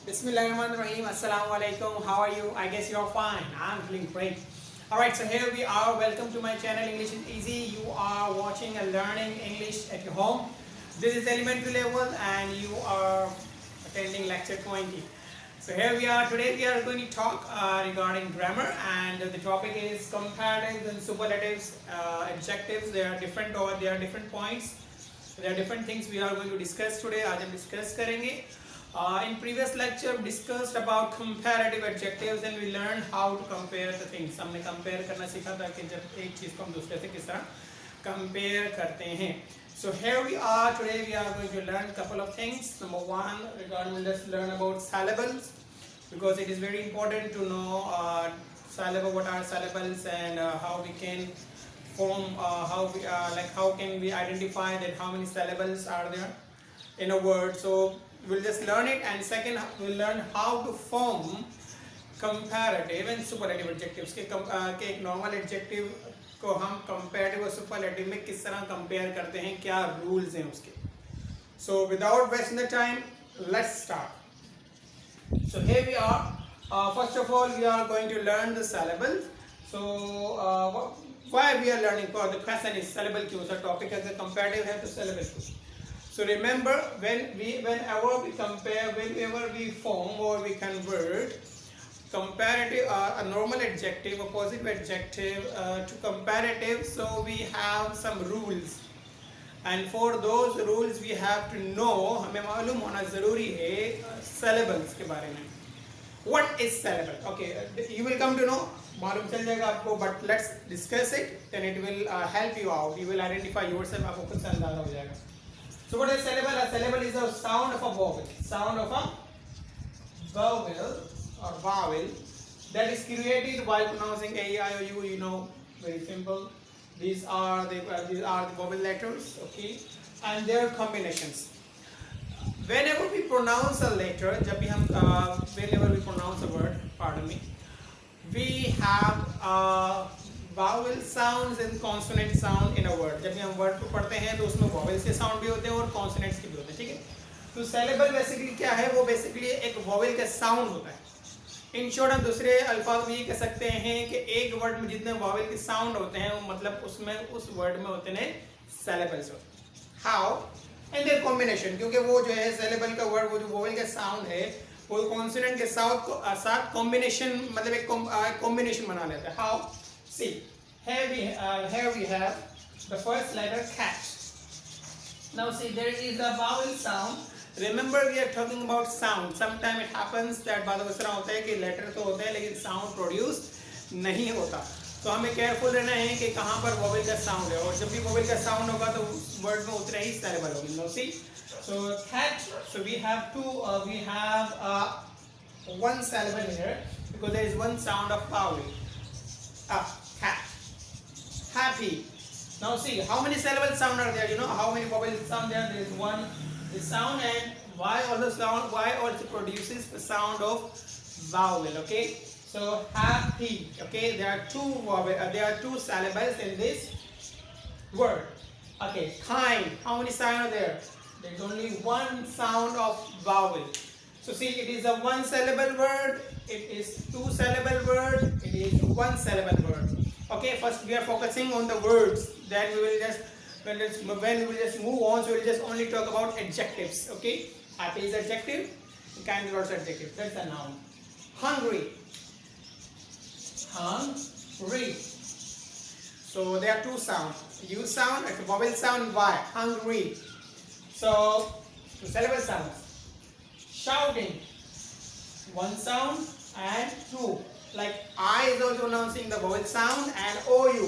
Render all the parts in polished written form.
Bismillahirrahmanirrahim. Assalamu alaikum. How are you? I guess you're fine. I'm feeling great. Alright, so here we are. Welcome to my channel English is Easy. You are watching and learning English at your home. This is elementary level and you are attending lecture 20. So here we are. Today we are going to talk regarding grammar, and the topic is comparatives and superlatives, adjectives. There are different points. There are different things we are going to discuss today. आज हम discuss करेंगे. In previous lecture we discussed about comparative adjectives and we learned how to compare the things. हमने compare करना सीखा था कि जब एक चीज़ को हम दूसरे से किस तरह compare करते हैं. So here we are. Today we are going to learn a couple of things. Number one, let's learn about syllables, because it is very important to know what are syllables and how we can form, how can we identify that how many syllables are there in a word. So we'll just learn it, and second we'll learn how to form comparative and superlative adjectives के एक normal adjective को हम comparative और superlative में किस तरह compare करते हैं, क्या rules हैं उसके. So without wasting the time, let's start. So here we are. First of all, we are going to learn the syllables. So why we are learning? For the question is syllable क्यों? So topic as a comparative है तो syllable क्यों? So remember, whenever we compare, whenever we form or we convert comparative, a normal adjective, a positive adjective to comparative, so we have some rules, and for those rules we have to know, हमें मालूम होना ज़रूरी है syllables के बारे में. What is syllable? Okay, you will come to know, मालूम चल जाएगा आपको, but let's discuss it, then it will help you out. You will identify yourself, आपको खुद से अंदाजा हो जाएगा. So what is syllable? A syllable is the sound of a vowel. Sound of a vowel that is created while pronouncing a, I, o, u. You know, very simple. These are the vowel letters, okay, and their combinations. Whenever we pronounce a letter, whenever we pronounce a word, pardon me, we have vowel sounds and consonant sound in a word. जब भी हम word को पढ़ते हैं तो उसमें vowels के sound भी होते हैं और consonants के भी होते हैं, ठीक है. तो syllable basically क्या है? वो basically एक vowel का sound होता है. In short, हम दूसरे अल्फाज में ये कह सकते हैं कि एक word में जितने vowel के sound होते हैं वो मतलब उसमें उस word में होते हैं syllables होते हैं. How? And their combination, क्योंकि वो जो है syllable का word, वो जो vowel का sound है वो consonant के साथ combination, मतलब एक combination बना लेता है. How? See, here we have the first letter cat. Now see, there is a vowel sound. Remember, we are talking about sound. Sometimes it happens that बाद में इस तरह होता है कि letter तो होता है लेकिन sound produce नहीं होता. तो हमें careful रहना है कि कहाँ पर vowel का sound है, और जब भी vowel का sound होगा तो word में उतने ही syllable होगी. Now see, so cat. So we have one syllable here because there is one sound of vowel. Cat. Happy. Now see, how many syllable sound are there? You know how many vowel sound there? There is one. This sound, and Y also produces the sound of vowel. Okay. So happy. Okay. There are two syllables in this word. Okay. Kind. How many sound are there? There is only one sound of vowel. So see, it is a one syllable word, it is two syllable word, it is one syllable word. Okay, first we are focusing on the words, then we will just move on, so we will just only talk about adjectives. Okay, happy is adjective, kind is also adjective. That's a noun. Hungry. Hungry. So there are two sounds. U sound, it's a vowel sound, Y. Hungry. So two syllable sounds. Shouting, one sound and two. Like I is also announcing the vowel sound, and OU,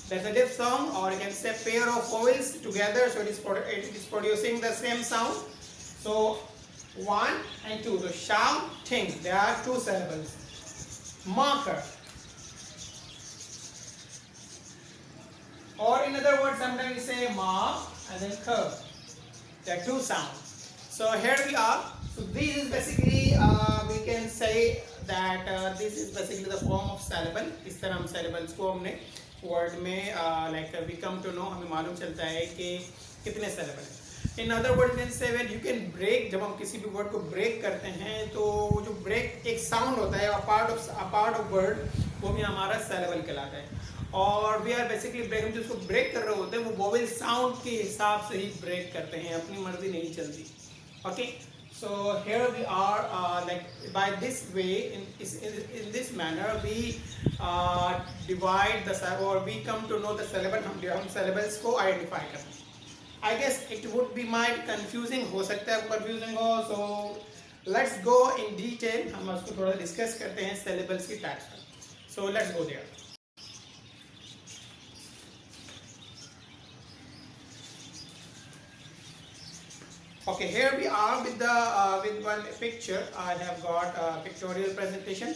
that's a diphthong sound, or you can say pair of vowels together, so it is producing the same sound. So one and two. So shouting, there are two syllables. Marker, or in other words, sometimes we say mark and then curve. There are two sounds. So here we are. So this is basically we can say that this is basically the form of syllable. इस तरह हम syllables को हमने word में like we come to know, हमें मालूम चलता है कि कितने syllable हैं. In other word can say when you can break, जब हम किसी भी वर्ड को ब्रेक करते हैं तो वो जो ब्रेक एक साउंड होता है, अ पार्ट ऑफ वर्ड, वो भी हमारा सेलेबल कहलाता है। और वी आर बेसिकली ब्रेक, हम जिसको ब्रेक कर रहे होते हैं वो वोवेल साउंड के हिसाब से ही ब्रेक करते हैं, अपनी मर्जी नहीं चलती। Okay, so here we are like by this way, in this manner we divide the syllable, or we come to know the syllable, हम syllables को identify करते हैं। I guess it would be might confusing, हो सकता है confusing हो, so let's go in detail, हम उसको थोड़ा डिस्कस करते हैं syllables की types पर। So let's go there। Okay, here we are with the with one picture. I have got a pictorial presentation.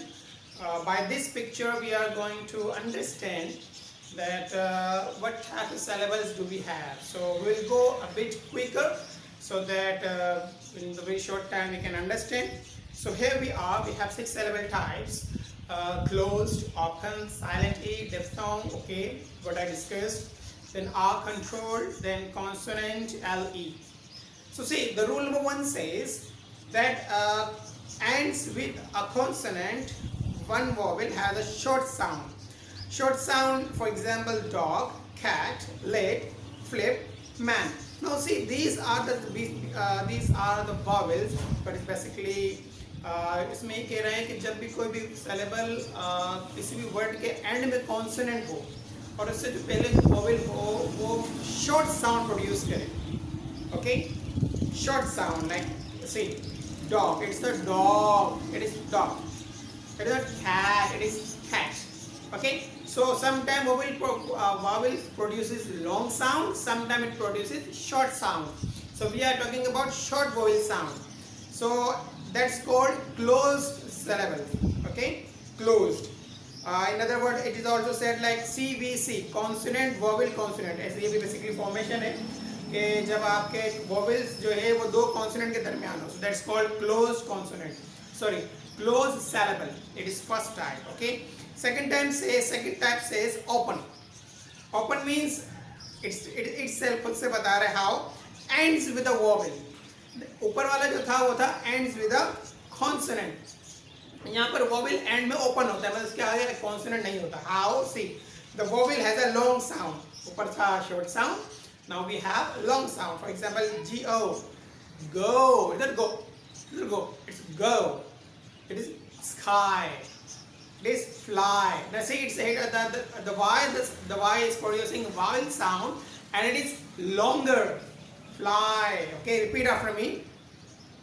By this picture, we are going to understand that what type of syllables do we have. So we'll go a bit quicker so that in the very short time we can understand. So here we are. We have 6 syllable types: closed, open, silent E, diphthong. Okay, what I discussed. Then R controlled. Then consonant LE. So see, the rule number 1 says that ends with a consonant, one vowel has a short sound. Short sound, for example, dog, cat, leg, flip, man. Now see, these are the vowels, but it's basically इसमें ये कह रहे हैं कि जब भी कोई भी syllable किसी भी word के end में consonant हो और उससे जो पहले vowel हो वो short sound produce करे। Okay? Short sound, like see, dog, it's the dog, it is dog. It is not cat, it is cat. Okay, so sometimes vowel produces long sound, sometimes it produces short sound. So we are talking about short vowel sound. So that's called closed syllable. Okay, closed. In other words, it is also said like CVC, consonant vowel consonant. ऐसे ये भी basically formation है कि जब आपके vowels जो है वो दो कॉन्सोनेंट के दरमियान हो, so that's called closed consonant, sorry, closed syllable. It is first type. Okay, second type says open. Open means it itself खुद से बता रहा है how ends with a vowel. ऊपर वाला जो था वो था ends with a consonant, यहाँ पर vowel end में open होता है, मतलब इसके आगे consonant नहीं होता। How? See, the vowel has a long sound, ऊपर था short sound, now we have long sound. For example, G-O, go. It doesn't go. It doesn't go. It's go. It is sky. It is fly. Now see, it's the Y is producing vowel sound and it is longer. Fly. Okay, repeat after me.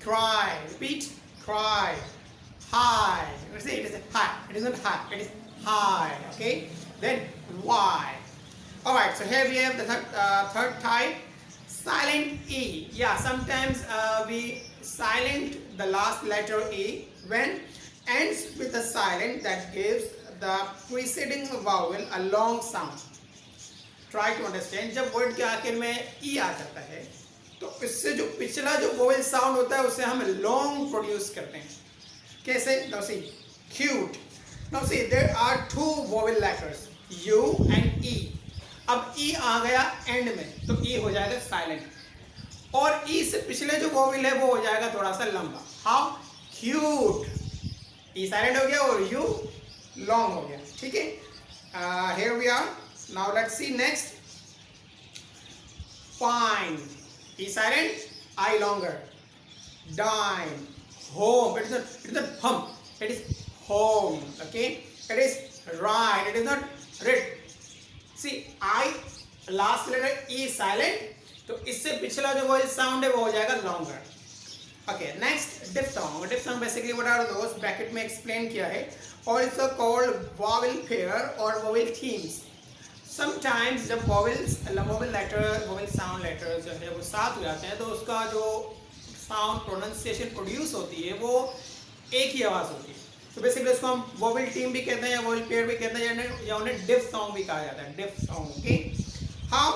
Cry. Repeat. Cry. High. Let's see, it is high. It is not high. It is high. Okay. Then Y. Alright, so here we have the third type, silent E. Yeah, sometimes we silent the last letter E when ends with a silent that gives the preceding vowel a long sound. Try to understand, जब word के आखिर में E आ जाता है तो इससे जो पिछला जो vowel sound होता है उसे हम long produce करते हैं। कैसे? Now see, cute. Now see, there are 2 vowel letters, U and E. अब E आ गया एंड में तो E हो जाएगा साइलेंट, और E से पिछले जो वोवेल है वो हो जाएगा थोड़ा सा लंबा। हाउ? क्यूट। E साइलेंट हो गया और U लॉन्ग हो गया। ठीक है, here we are. Now let's see next. Fine, E silent, I longer. Dime, home. It is not hum. It is home. Okay, it is right. It is not red. See, I last letter E silent, तो इससे पिछला जो vowel sound है वो हो जाएगा longer. Okay, next diphthong. Diphthong basically what are those? Bracket में explain किया है. Also called vowel pair or vowel themes. Sometimes जब vowel sound letters जो है वो साथ हो जाते हैं तो उसका जो sound pronunciation produce होती है वो एक ही आवाज होती है। तो बेसिकली उसको हम वोवेल टीम भी कहते हैं या वोवेल पेयर भी कहते हैं या उन्हें डिफथॉन्ग भी कहा जाता है। डिफथॉन्ग, okay. How?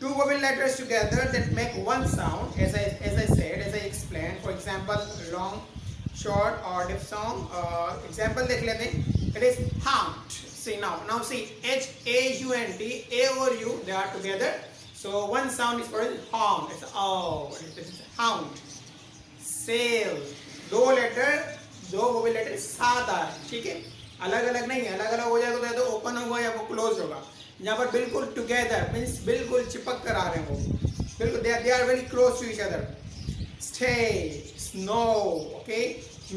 2 vowel letters together that make one sound, as I explained. For example, long, short or diphthong. Example देख लेते हैं। It is haunt. See now see, H-A-U-N-T, A और U they are together, So one sound is for hound. It's oh, it's hound. Sail. दो letter, दो vowel letter साथ आ रहे हैं, ठीक है, अलग अलग नहीं है. अलग अलग हो जाएगा तो या तो ओपन होगा या वो क्लोज होगा. यहाँ पर बिल्कुल टुगेदर मीन्स बिल्कुल चिपक कर आ रहे हैं वो, बिल्कुल they are very close to each other. Stay, snow, okay,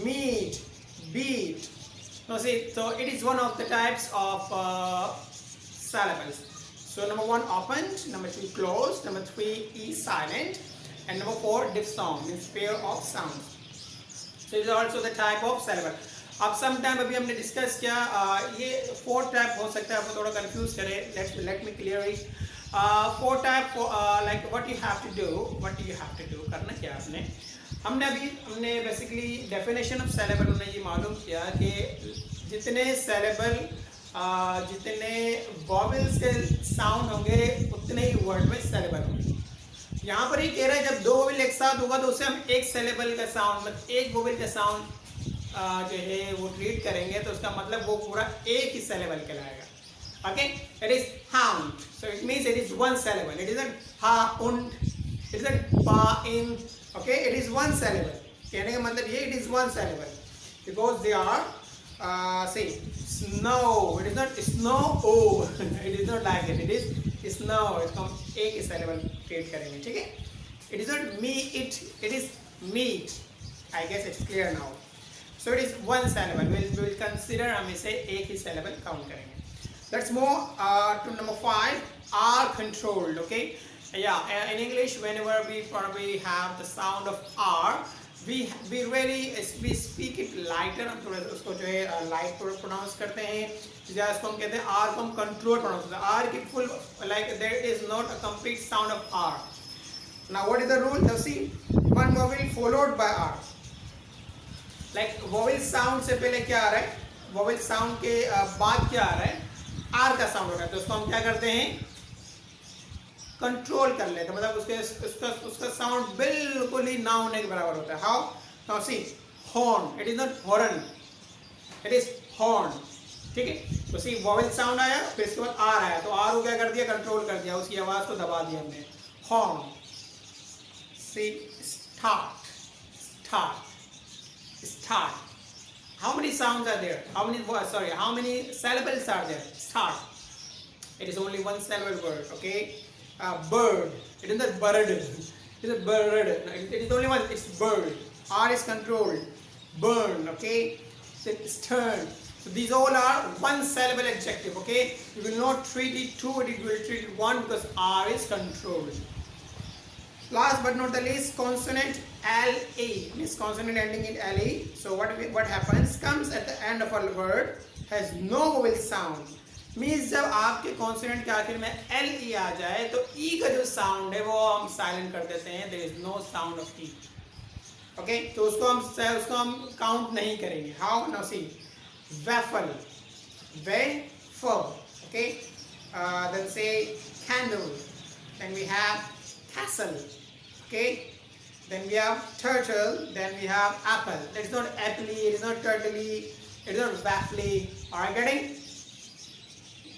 meet, beat. Now see, so it is one of the types of syllables. So number 1 opened, number 2 closed, number 3 is silent, and number 4 diphthong means pair of sounds. So it is also the type of syllable. अब some time अभी हमने discuss किया, ये 4 type हो सकता है, आपको थोड़ा कंफ्यूज करे. Let me clear it. 4 type, like what you have to do, करना क्या आपने. हमने बेसिकली डेफिनेशन ऑफ सेलेबल हमने ये मालूम किया कि जितने सेलेबल, जितने वॉवेल्स के साउंड होंगे उतने ही वर्ड में सेलेबल होंगे. यहाँ पर ही कह रहा है जब 2 वोवेल एक साथ होगा तो उससे हम एक सेलेबल का साउंड, मतलब एक वोवेल का साउंड जो है वो ट्रीट करेंगे, तो उसका मतलब वो पूरा एक ही सेलेबल कहलाएगा. Okay, it is hound, so it means it is one syllable. It isn't ha und, it isn't pa in. Okay, it is one syllable. कहने का मतलब ये it is one syllable because they are say snow. It is not snow. Oh, it is not like it. It is snow. इसको हम एक ही syllable create करेंगे, ठीक है. It is not me it. It is meat. I guess it's clear now. So it is one syllable. We'll consider, हम इसे एक ही syllable count करेंगे. Let's move to number 5. R controlled. Okay, yeah. In English, whenever we probably have the sound of R, we speak it lighter. हम थोड़ा उसको जो है light pronounce करते हैं. जैसे उसको हम कहते हैं R को हम control pronounce करते हैं. R की full, like there is not a complete sound of R. Now what is the rule? Now see, one vowel followed by R. Like vowel sound से पहले क्या आ रहा है? Vowel sound के बाद क्या आ रहा है? आर का साउंड हो रहा है, तो उसको हम क्या करते हैं, कंट्रोल कर लेते हैं, मतलब उसका साउंड बिल्कुल ही ना होने के बराबर होता है. How? Now C, horn. It is not horn, it is horn, ठीक है. तो सी वॉवेल साउंड आया, फिर इसके बाद आर आया, तो आर को क्या कर दिया, कंट्रोल कर दिया, उसकी आवाज को दबा दिया हमने. Horn. See start, start, start. How many sounds are there? How many syllables are there? Start. It is only one syllable word. Okay. Bird. It is not bird. It is bird. It is only one. It's bird. R is controlled. Burn. Okay. Stern. So these all are one syllable adjective. Okay. You will not treat it two. You will treat it one because R is controlled. Last but not the least, consonant LE means consonant ending in LE. So what happens? Comes at the end of a word, has no vowel sound. Means जब आपके consonant के आखिर में LE आ जाए तो E का जो sound है वो हम silent कर देते हैं. There is no sound of E. Okay, तो उसको हम count नहीं करेंगे. How? Now see, waffle, waffle. Okay, then say candle. Then we have castle. Okay, then we have turtle, then we have apple. It is not apple, it is not turtley, it is not waffly. Are you getting?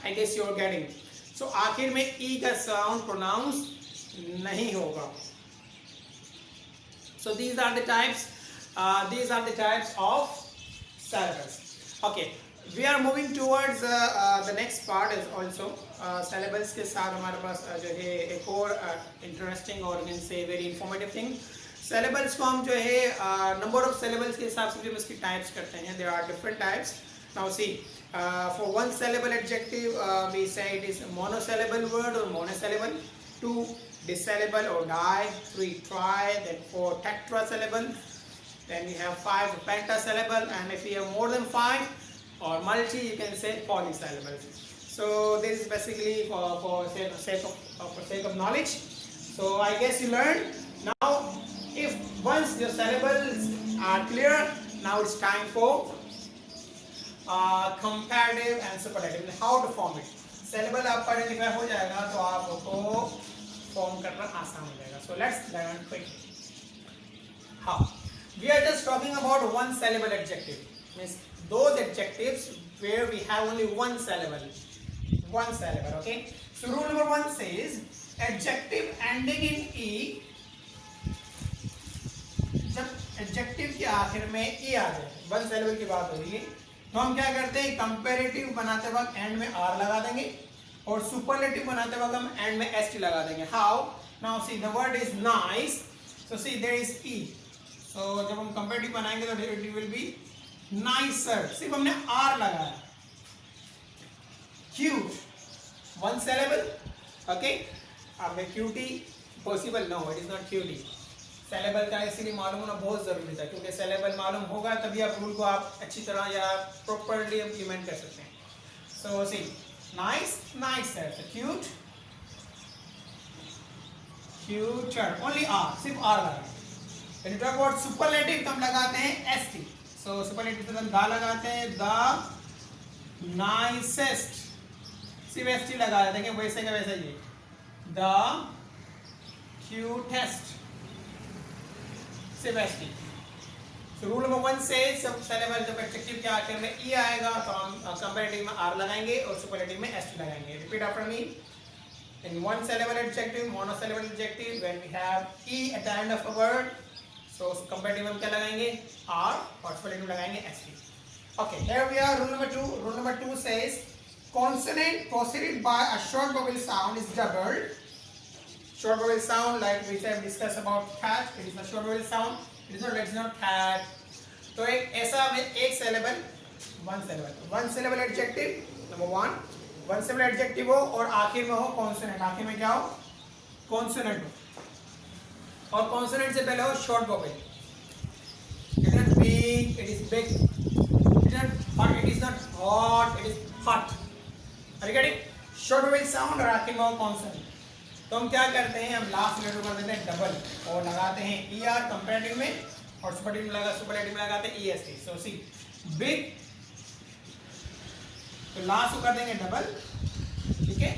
I guess you are getting. So आखिर में E का sound pronounce नहीं होगा. So these are the types of syllables. Okay, we are moving towards the next part is also syllables के साथ हमारे पास जो है एक और interesting और से very informative thing. Syllables को हम जो है number of syllables के हिसाब से भी हम इसकी types करते हैं. There are different types. Now see, for one syllable adjective we say it is monosyllable word or monosyllable. 2 dissyllable or die. 3 tri. Then 4 tetrasyllable. Then we have 5 pentasyllable, and if we have more than 5 or multi, you can say polysyllables. So this is basically for sake of knowledge. So I guess you learned. Now, if once your syllables are clear, now it's time for comparative and superlative. How to form it? Syllable आपका identify हो जाएगा तो आपको form करना आसान हो जाएगा. So let's learn quickly. How? We are just talking about one syllable adjective. Means those adjectives where we have only one syllable. Okay. So rule number 1 says adjective ending in E, जब adjective के आखिर में ई आ जाए, one syllable की बात हो रही है, तो हम क्या करते हैं, कंपैरेटिव बनाते वक्त एंड में आर लगा देंगे और सुपरलेटिव बनाते वक्त हम एंड में एस टी लगा देंगे. How? Now see the word is nice, so see there is E, so जब हम कंपैरेटिव बनाएंगे तो इट विल बी नाइसर, सिर्फ हमने आर लगाया. Cute, one syllable, okay. अब cutie possible, no it is not cutie. Syllable का इसीलिए मालूम होना बहुत जरूरी था, क्योंकि सेलेबल मालूम होगा तभी आप रूल को आप अच्छी तरह या प्रॉपर्ली इम्प्लीमेंट कर सकते हैं. So see nice, nicer, cute, cuter, only R, सिर्फ आर लगाए. When you talk about superlative तो हम लगाते हैं st. So superlative तो हम द लगाते हैं, the nicest, सिर्फ st लगा देते हैं, वैसे का वैसा ये, the cutest, सिर्फ st. So rule number 1 से सब सिलेबल जब एडजेक्टिव के आखिर में e आएगा तो हम कंपैरेटिव में r लगाएंगे और सुपरलेटिव में st लगाएंगे. Repeat after me. In one syllable adjective, monosyllable adjective, when we have e at the end of a word, so comparative में हम क्या लगाएंगे, r, और superlative लगाएंगे st. Okay, here we are. Rule number 2. Rule number 2 says consonant preceded by a short vowel sound is doubled. Short vowel sound, like we have discussed about cat, it is a short vowel sound. It is not, let's not cat. तो एक ऐसा एक syllable, one syllable adjective, number 1. One syllable adjective हो और आखिर में हो consonant, आखिर में क्या हो, कॉन्सोनेंट हो, और कॉन्सोनेंट से पहले हो short vowel. It is not big, it is big, it is not hot, it is not hot, it is hot. Are you getting? Short vowel sound और आखिर में हो कॉन्सोनेंट. तो हम क्या करते हैं, हम लास्ट लेटर कर देते हैं डबल और लगाते हैं ई आर कंपैरेटिव में, और सुपरलेटिव में लगाते हैं ई एस टी. सो सी बिग, तो लास्ट को कर देंगे डबल, ठीक है,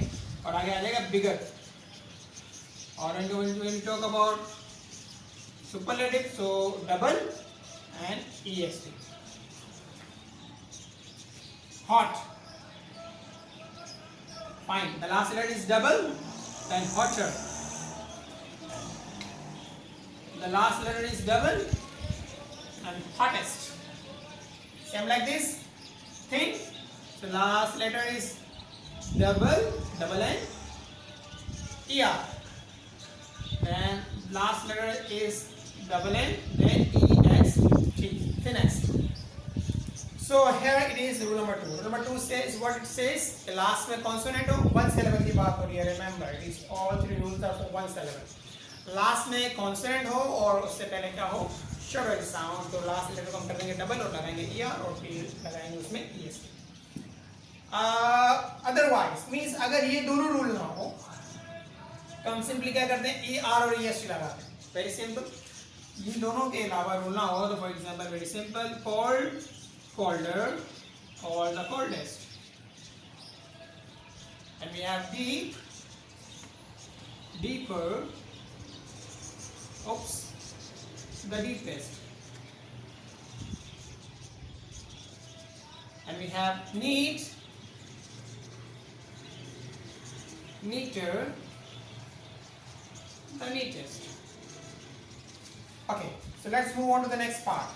और आगे आ जाएगा बिगर. और when we talk about superlative, so double and est. Hot, fine, the last letter is double, then hotter. The last letter is double and hottest. Same like this thing. So last letter is double and er. Then last letter is double n, then est, finest. So here it is rule number 2. Rule number 2 says what it says. The last में consonant हो, one syllable की बात हो रही है. Remember, it is all three rules are for one syllable. Last में consonant हो और उससे पहले क्या हो, short vowel sound. तो last letter को हम कर देंगे double और लगाएंगे er और फिर लगाएंगे उसमें est. अदरवाइज मीन्स अगर ये दोनों रूल ना हो तो हम सिंपली क्या करते हैं, ई आर और ई एस टी लगाते हैं. Very simple. ये दोनों के अलावा रूल ना हो तो for example very simple, cold, colder, और the coldest. And we have deep, deeper, oops, the deepest. And we have neat, neater, the neatest. Okay, so let's move on to the next part.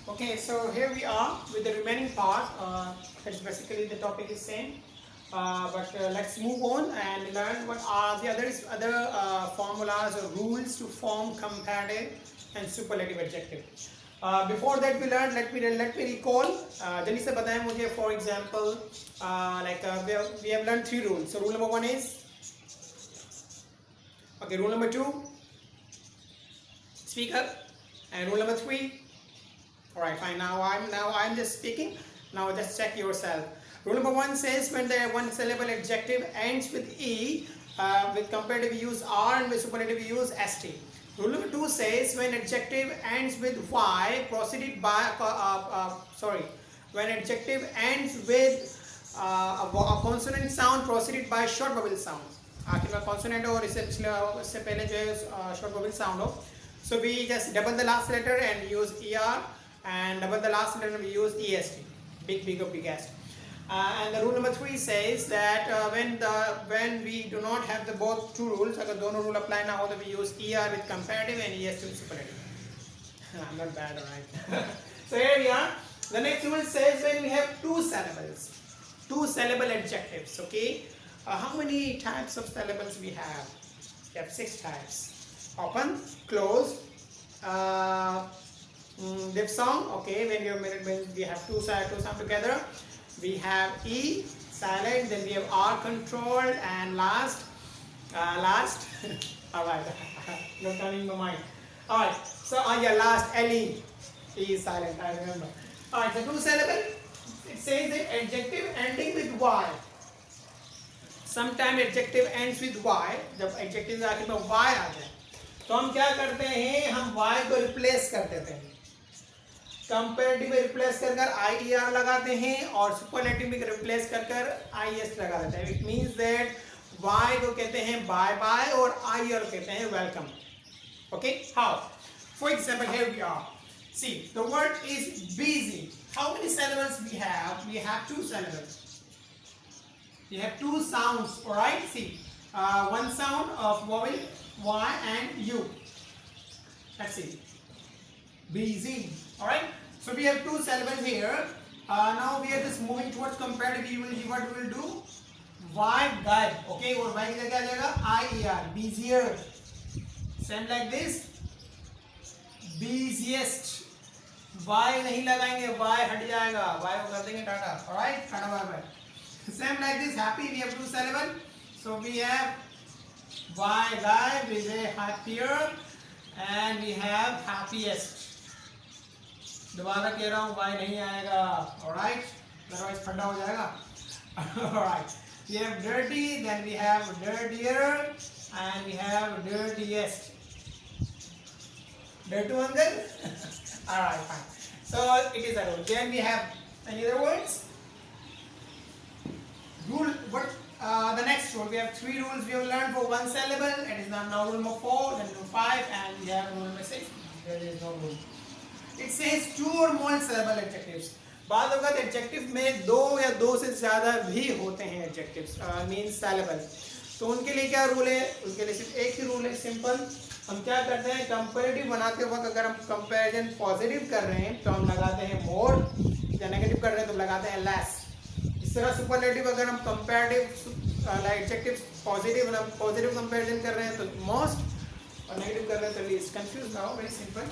Okay, so here we are with the remaining part. That's basically the topic is same, but let's move on and learn what are the other formulas or rules to form comparative and superlative adjective. Before that we learned, let me recall. जल्दी से बताएं मुझे. For example, we have learned 3 rules. So rule number 1 is, okay, rule number 2, speak up, and rule number 3. All right, fine. Now I'm just speaking. Now just check yourself. Rule number 1 says when the one syllable adjective ends with e, with comparative we use r and with superlative we use st. Rule number 2 says when adjective ends with y preceded by when adjective ends with a consonant sound preceded by short vowel sound. आखिर में consonant हो और इससे पहले जो है short vowel sound हो. So we just double the last letter and use er and double the last letter we use est, big, big or biggest. And the rule number 3 says that when we do not have the both two rules, अगर दोनों rule apply ना हो तो we use er with comparative and est with superlative. I'm not bad, alright. So here we are. The next rule says when we have two syllable adjectives. Okay, how many types of syllables we have? We have 6 types: open, close, diphthong. Okay, when we have two sound together. We have E silent, then we have R controlled, and last alright, not coming to mind. Alright, so last LE, E is silent, I remember. Alright, so two syllable, it says the adjective ending with Y. Sometimes adjective ends with Y, जब adjective आखिर में Y आ जाए तो हम क्या करते हैं, हम Y को replace कर देते हैं, कंपेरेटिव में रिप्लेस कर आई आर लगाते हैं और सुपरलेटिव में रिप्लेस कर आई एस लगा देते हैं. इट मींस दैट वाई को कहते हैं बाय बाय और आई आर कहते हैं welcome. Okay, how? For example here we are. See the word is busy. How many syllables we have? We have 2 syllables. We have 2 sounds. Alright, see, one sound of vowel y and u. Let's see, busy. Alright, so we have 2 syllables here. Now we are just moving towards comparative. What we will do? Y guy. Okay, और y की जगह क्या जाएगा? I-E-R, busier. Same like this. Busiest. Y नहीं लगाएंगे, Y हट जाएगा, Y को कर देंगे tata. Alright, tata bye bye. Same like this. Happy, we have 2 syllables. So we have Y guy with a happier, and we have happiest. दोबारा कह रहा हूँ, Y नहीं आएगा. Alright, otherwise फटा हो जाएगा. Alright, we have dirty, then we have dirtier, and we have dirtiest. Dirty uncle? Alright, fine. So it is a rule. Then we have any other words? Rule. What? The next rule. We have 3 rules we have learned for 1 syllable. It is now rule number 4, then rule 5, and we have rule number 6. There is no rule. It says 2 or more syllable adjectives. बाद अगर adjective में 2 या 2 से ज़्यादा भी होते हैं adjectives means syllable, तो उनके लिए क्या रूल है? उनके लिए सिर्फ एक ही रूल है, सिंपल. हम क्या करते हैं, कंपैरेटिव बनाते वक्त अगर हम कंपैरिजन पॉजिटिव कर रहे हैं तो हम लगाते हैं मोर, या नेगेटिव कर रहे हैं तो लगाते हैं लेस. इस तरह सुपरलेटिव अगर हम कंपैरेटिव एडजेक्टिव पॉजिटिव कंपैरिजन कर रहे हैं तो मोस्ट, और नेगेटिव कर रहे हैं तो लीस्ट. कंफ्यूज ना हो, very simple.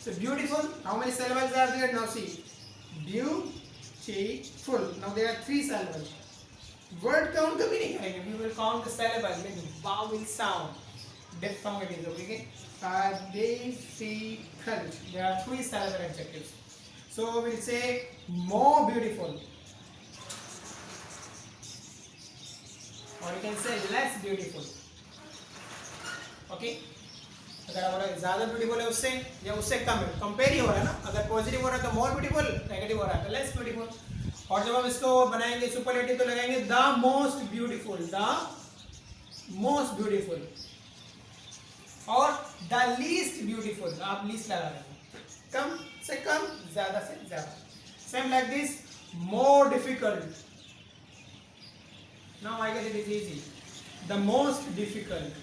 So beautiful, how many syllables are there? Now see, beautiful. Now there are 3 syllables. Word count कभी नहीं करेंगे. We will count the syllables with vowel sound. Diphthong it is, okay? Difficult. There are 3 syllable adjectives. So we'll say more beautiful, or you can say less beautiful. Okay? अगर हमारा ज़्यादा beautiful है उससे या उससे कम है, कंपेयर ही हो रहा है ना. अगर पॉजिटिव हो रहा है तो मोर ब्यूटीफुल, नेगेटिव हो रहा है तो लेस ब्यूटीफुल. और जब हम इसको बनाएंगे सुपरलेटिव तो लगाएंगे the most beautiful, the most beautiful, और द लीस्ट ब्यूटीफुल. आप लीस्ट लगा रहे हैं, कम से कम, ज़्यादा से ज़्यादा. Same like this, more difficult. Now I guess it is easy. The most difficult.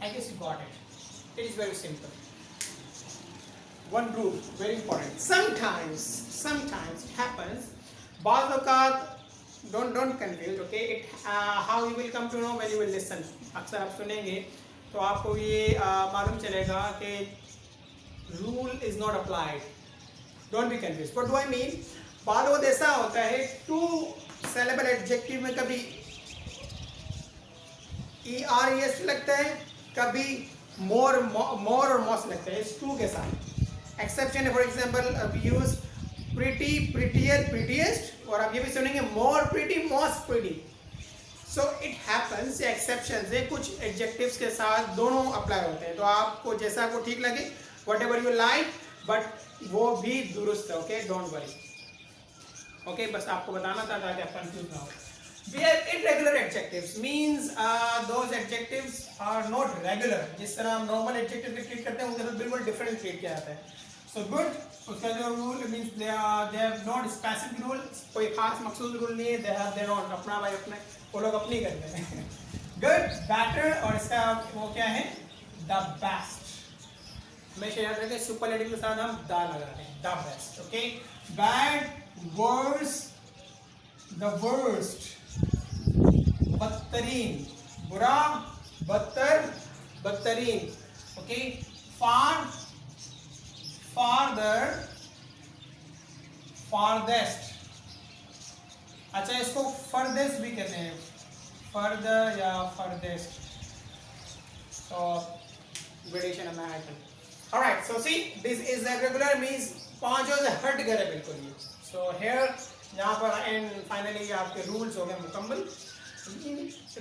I guess you got it. It is very simple. One rule, very important. Sometimes it happens. बाज़ औक़ात, don't confuse. Okay, how you will come to know when you will listen. अक्सर आप सुनेंगे तो आपको ये मालूम चलेगा कि rule is not applied. Don't be confused. What do I mean? बाज़ औक़ात ऐसा होता है 2 syllable adjective में कभी ERES लगता है, कभी मोर और मॉस लगता है. इस 2 के साथ एक्सेप्शन है. For example we use pretty, prettier, prettiest, और आप ये भी सुनेंगे more pretty, most pretty. So it happens, ये एक्सेप्शन है. कुछ एडजेक्टिव्स के साथ दोनों अप्लाई होते हैं, तो आपको जैसा आपको ठीक लगे, what ever you like, but वो भी दुरुस्त है. Okay, don't worry. ओके, बस आपको बताना था ताकि आप कंफ्यूज ना हो. We have irregular adjectives means those adjectives are not regular. जिस तरह हम normal adjective को treat करते हैं उनके साथ बिल्कुल different treat किया जाता है. So good. उसका जो rule means they have not specific rule. कोई खास मखसूस rule नहीं है. They have their own. अपना भाई अपने वो लोग अपनी करते हैं. Good, better और इसका वो क्या है? The best. हमेशा याद रखें superlative के साथ हम दा लगाते हैं. The best. Okay. Bad, worse, the worst. बदतरीन, बुरा, बदतर, बदतरीन. ओके. Far, farther, farthest. अच्छा इसको furthest भी कहते हैं. Further या furthest. So British and American. Alright, so see this is irregular means पांचों से हट गए बिल्कुल ये. So here यहाँ पर एंड फाइनली आपके रूल्स हो गए मुकम्मल.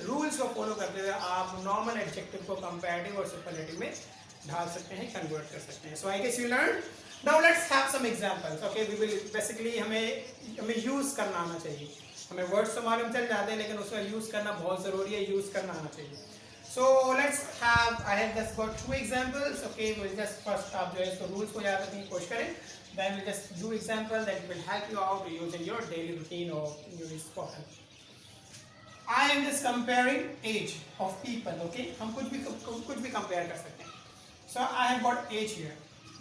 रूल्स को फॉलो करते हुए आप नॉर्मल एडजेक्टिव को कंपैरेटिव और सुपरलेटिव में ढाल सकते हैं, कन्वर्ट कर सकते हैं. So I guess you learn. Now let's have some examples. Okay, we will basically हमें यूज करना आना चाहिए. हमें वर्ड्स तो मालूम चल जाते हैं लेकिन उसका यूज करना बहुत जरूरी है. यूज करना आना चाहिए. So let's have I have just got 2 examples. Okay, will just first आप जो है इसको रूल्स को याद रखने की कोशिश करें. Then we'll just do example that will help you out to use in your daily routine or in your spoken. I am just comparing age of people. Okay, हम कुछ भी compare कर सकते हैं. So I have got age here.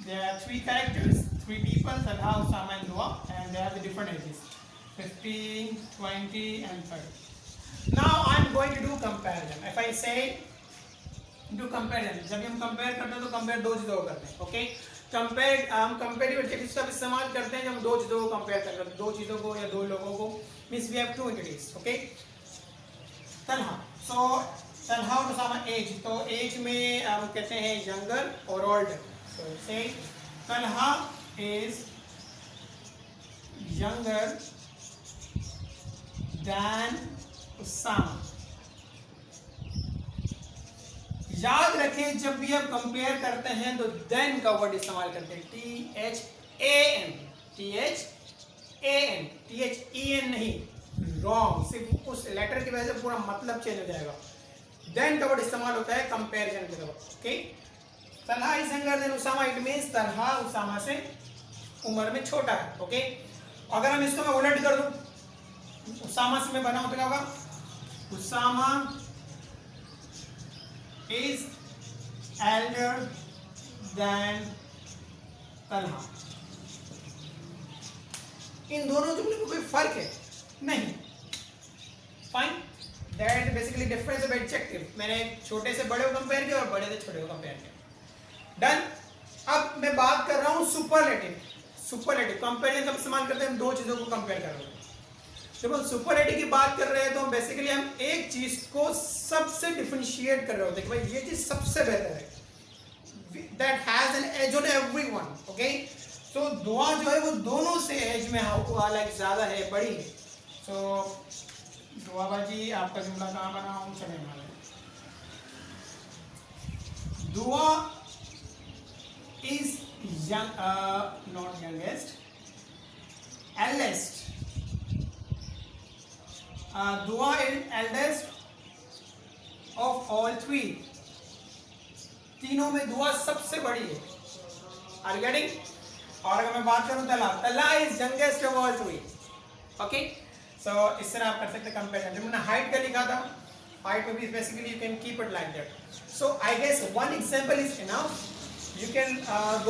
There are 3 characters, 3 people, Talha, Usama and Dua, and they have the different ages, 15, 20, and 30. Now I'm going to do comparison. If I say do comparison, जब हम compare करते हैं तो compare दो चीजों को करते हैं. Okay. कंपेयर हम कंपेरेटिव एडजेक्टिव्स का इस्तेमाल करते हैं जब हम दो चीजों को कंपेयर कर रहे हैं. दो चीजों को या दो लोगों को means we have 2 entities. Okay. Tanha. So तन्हा और उसामा एज. तो एज में हम कहते हैं यंगर और ओल्डर. सो से तन्हा इज यंगर देन उसामा. याद रखें जब भी आप कंपेयर करते हैं तो देन का वर्ड इस्तेमाल करते हैं. THAN, THAN, THEN नहीं. रॉन्ग. सिर्फ उस लेटर की वजह से पूरा मतलब चेंज हो जाएगा. देन का वर्ड इस्तेमाल होता है कंपैरिजन के तौर. Okay. Talha is younger than Usama. It means Talha Usama से उम्र में छोटा है. ओके. अगर हम इसको मैं उलट कर दूं, उसामा से मैं बनाऊं तो क्या होगा? Usama is elder than Talha. इन दोनों जुमलों में कोई फर्क है नहीं. Fine. That is basically difference of adjective. मैंने छोटे से बड़े को कंपेयर किया और बड़े से छोटे को कंपेयर किया. डन. अब मैं बात कर रहा हूं सुपरलेटिव. सुपरलेटिव कंपेरिजन का इस्तेमाल करते हैं हम दो चीजों को कंपेयर कर रहे हैं. जब हम सुपरलेटिव की बात कर रहे हैं तो बेसिकली हम एक चीज को सबसे डिफरेंशिएट कर रहे होते हैं कि भाई ये चीज सबसे बेहतर है. That has an edge on everyone. Okay. So दुआ जो है वो दोनों से एज में लाइक ज्यादा है, बड़ी है. सो दुआ बाजी आपका जुमला कहाँ बना हूँ चले हमारे. दुआ is not youngest, eldest. Dua is eldest of all 3. तीनों में दुआ सबसे बड़ी है. Are you getting? और अगर मैं बात करूं तला, तला is youngest of all 3. Okay? So इस तरह आप कर सकते हैं कंपेरिजन. जब मैंने हाइट का लिखा था, हाइट में भी basically you can keep it like that. So I guess one example is enough. You can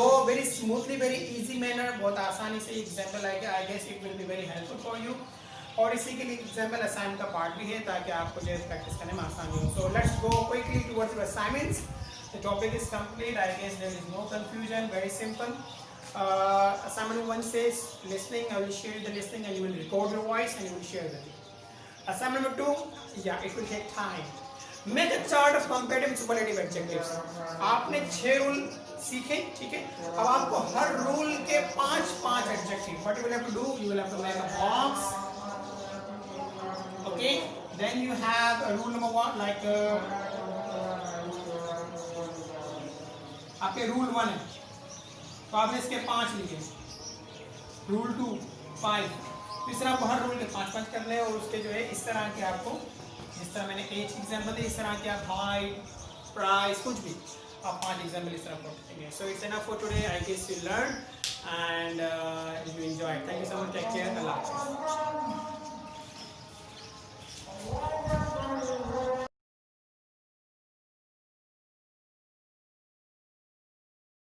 go very smoothly, very easy manner. बहुत आसानी से एग्जाम्पल आएगा. I guess it will be very helpful for you. और इसी के लिए example assignment का part भी है ताकि आपको जो है प्रैक्टिस करने में आसानी हो. So let's go quickly towards your assignments. The topic is complete. I guess there is no confusion. Very simple. Assignment 1 says listening. I will share the listening and you will record your voice and you will share them. Assignment number 2, yeah, it will take time. Make a chart of comparative superlative adjectives. आपने 6 rule सीखे, ठीक है. अब आपको हर rule के 5 adjective. What you will have to do? You will have to make a box. Okay, then you have a rule number 1 like आपके rule 1 है तो आपने इसके 5 लिखे. रूल 2 5, तो इस तरह आपको हर रोल के 5-5 कर ले और उसके जो है इस तरह के आपको, जिस तरह मैंने एक एग्जाम्पल दी, इस तरह के आप हाइट, प्राइस, कुछ भी आप 5 एग्जाम्पल इस तरह पुट करेंगे. So it's enough for today. I guess you learn and you enjoy it. Thank you so much. Take care.